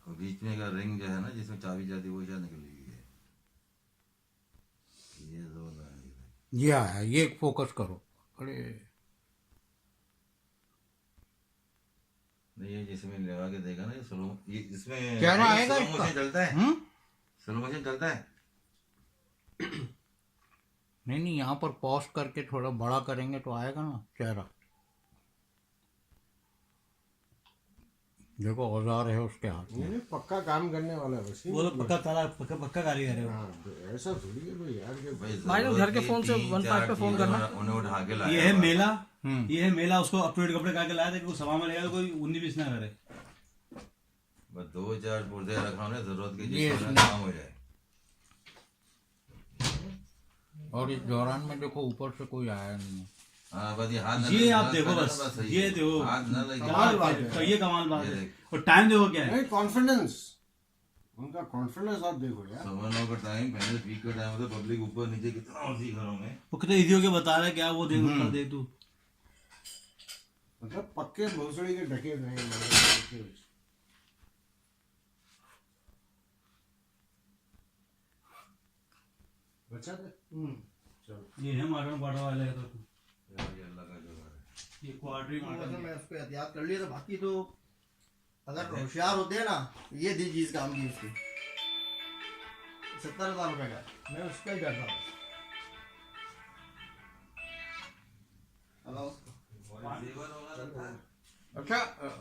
और बीच में का रिंग जो है ना जिसमें चाबी जाती है वो शायद निकली हुई है। ये दो ना ये आया, ये फोकस करो। अरे नहीं, ये जिसमें लगा के देखा ना ये स्लो, ये इसमें चेहरा आएगा स्लो इसका? मोशन चलता है, स्लो मोशन चलता है। नहीं नहीं, यहाँ पर पॉज करके थोड़ा बड़ा करेंगे तो आएगा ना चेहरा। देखो औजार है उसके हाथ में। ये पक्का काम करने वाला है वैसे। वो तो पक्का कारीगर है वो। हाँ, तो ऐसा थोड़ी है भाई यार कि भाई लोग घर के फोन से 1 पे फोन करना। उन्हें उठा के लाया। ये है मेला, ये है मेला, उसको अप टू डेट कपड़े का लाया था कि वो सामान में लेगा कोई 19-20 ना करे। बस 2-4 पुर्जे रखा ना जरूरत के ये जिससे काम हो जाए। और इस दौरान में देखो ऊपर से कोई आया नहीं है। हाँ बस ये हाथ न ये लगे, आप देखो करना बस, सही ये है। देखो हाथ न लगे। कमाल बात है, तो ये कमाल बात ये है। देख। और टाइम देखो क्या है, कॉन्फिडेंस, उनका कॉन्फिडेंस आप देखो यार। 9 का टाइम, पहले पीक का टाइम होता, पब्लिक ऊपर नीचे कितना होती घरों में। वो कितने इजी होके बता रहा है क्या, वो देख ऊपर देख तू। मतलब पक्के भोसड़ी के ढके रहे। बचा दे। चलो ये है मॉडर्न क्वार्टर वाले का, तो यार ये अल्लाह का जुगाड़ है। ये क्वार्टरी वैसे मैं उसको एहतियात कर लिया था, बाकी तो अगर होशियार होते हैं ना, ये दी चीज काम की उसकी। 70,000 रुपए का मैं उसका ही करता था। जेवर वाला था। अच्छा